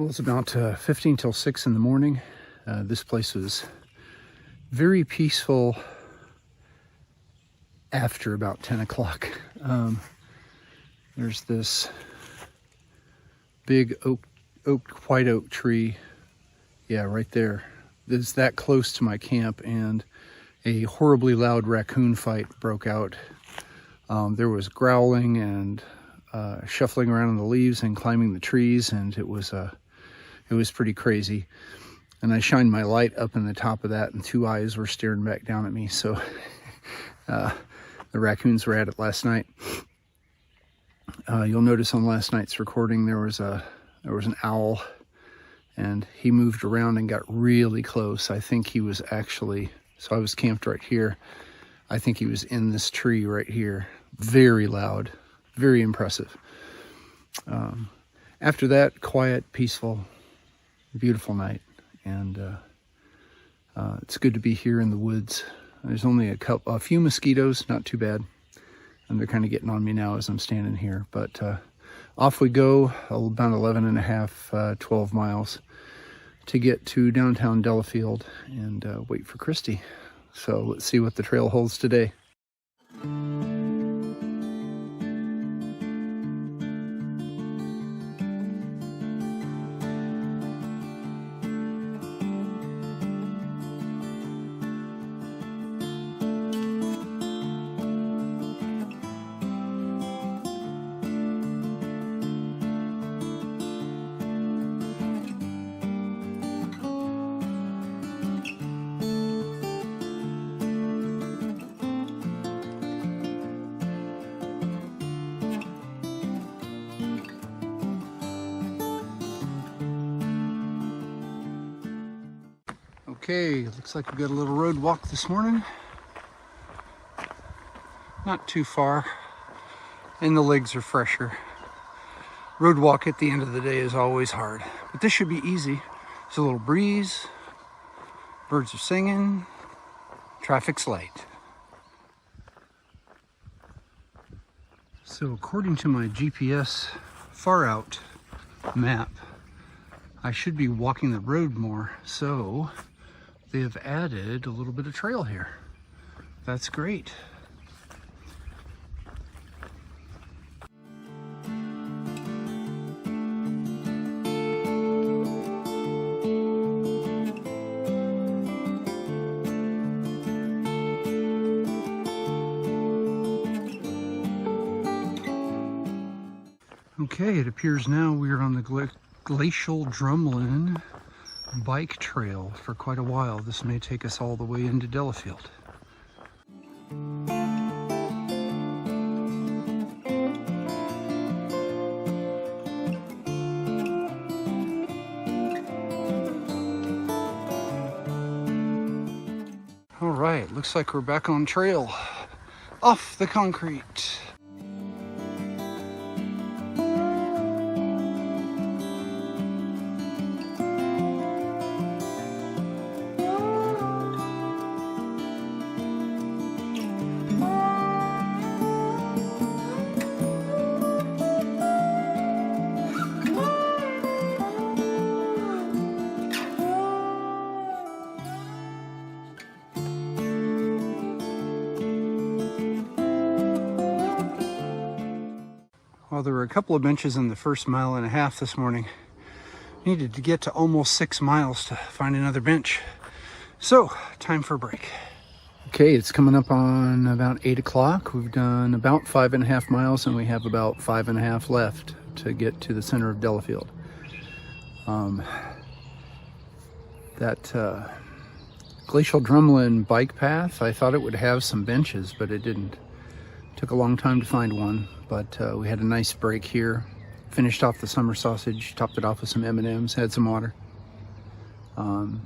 Well, it's about 15 till 6 in the morning. This place was very peaceful after about 10 o'clock. There's this big white oak tree. Yeah, right there. It's that close to my camp, and a horribly loud raccoon fight broke out. There was growling and shuffling around in the leaves and climbing the trees, and it was pretty crazy. And I shined my light up in the top of that, and two eyes were staring back down at me. So the raccoons were at it last night. You'll notice on last night's recording there was an owl, and he moved around and got really close. I think he was actually, so I was camped right here. I think he was in this tree right here. Very loud, very impressive. After that, quiet, peaceful, beautiful night. And it's good to be here in the woods. There's only a few mosquitoes, not too bad. And they're kind of getting on me now as I'm standing here. But off we go, about 11 and a half, 12 miles to get to downtown Delafield and wait for Christy. So let's see what the trail holds today. Okay, looks like we got a little road walk this morning. Not too far, and the legs are fresher. Road walk at the end of the day is always hard, but this should be easy. There's a little breeze, birds are singing, traffic's light. So according to my GPS far out map, I should be walking the road more, so they have added a little bit of trail here. That's great. Okay, it appears now we are on the glacial drumlin bike trail for quite a while. This may take us all the way into Delafield. All right, looks like we're back on trail, off the concrete. Well, there were a couple of benches in the first mile and a half this morning. Needed to get to almost 6 miles to find another bench. So, time for a break. Okay, it's coming up on about 8 o'clock. We've done about 5.5 miles, and we have about 5.5 left to get to the center of Delafield. That glacial drumlin bike path, I thought it would have some benches, but it didn't. Took a long time to find one, but we had a nice break here. Finished off the summer sausage, topped it off with some M&Ms, had some water. Hopefully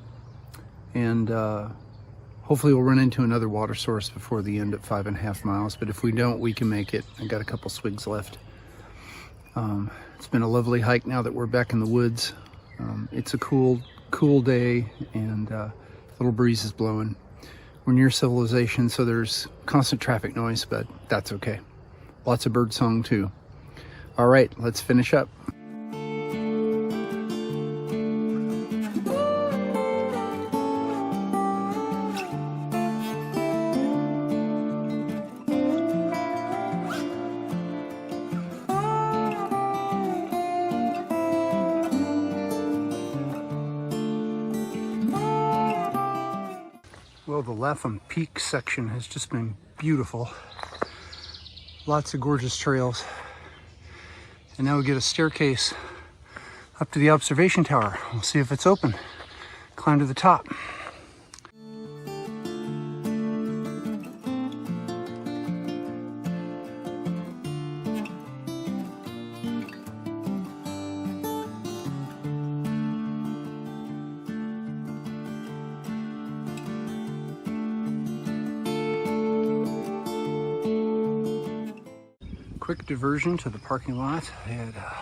we'll run into another water source before the end at 5.5 miles, but if we don't, we can make it. I got a couple swigs left. It's been a lovely hike now that we're back in the woods. It's a cool day, and a little breeze is blowing. We're near civilization, so there's constant traffic noise, but that's okay. Lots of bird song too. All right, let's finish up. Well, the Lapham Peak section has just been beautiful. Lots of gorgeous trails. And now we get a staircase up to the observation tower. We'll see if it's open. Climb to the top. Quick diversion to the parking lot. I had a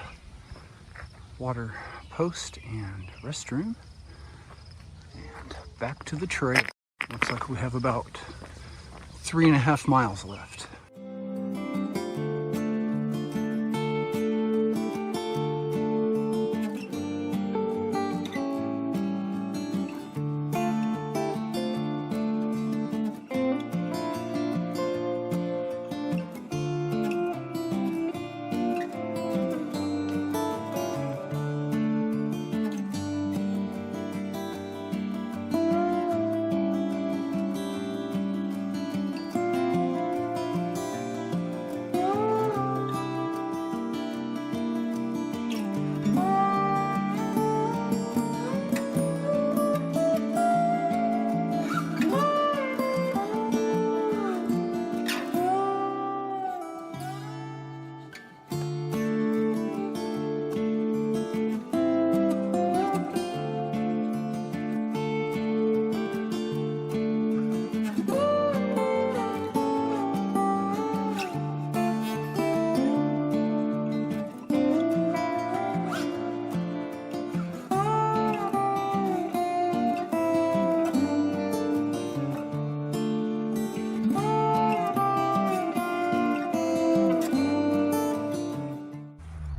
water post and restroom. And back to the trail. Looks like we have about 3.5 miles left.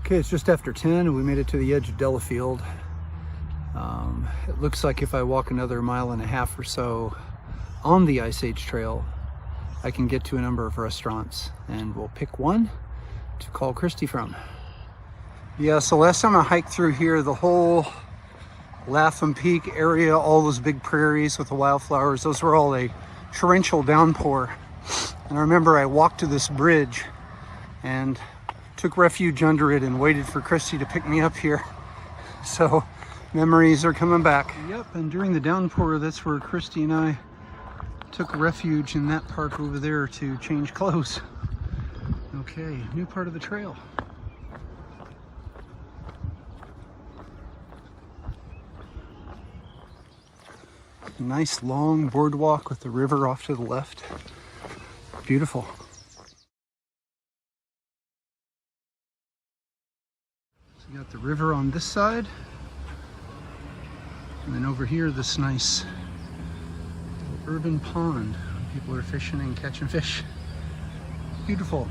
Okay, it's just after 10 and we made it to the edge of Delafield. It looks like if I walk another 1.5 miles or so on the Ice Age Trail, I can get to a number of restaurants, and we'll pick one to call Christy from. Yeah, so last time I hiked through here, the whole Lapham Peak area, all those big prairies with the wildflowers, those were all a torrential downpour. And I remember I walked to this bridge and took refuge under it and waited for Christy to pick me up here. So memories are coming back. Yep, and during the downpour, that's where Christy and I took refuge in that park over there to change clothes. Okay, new part of the trail. Nice long boardwalk with the river off to the left. Beautiful. So you got the river on this side, and then over here this nice urban pond. People are fishing and catching fish. Beautiful.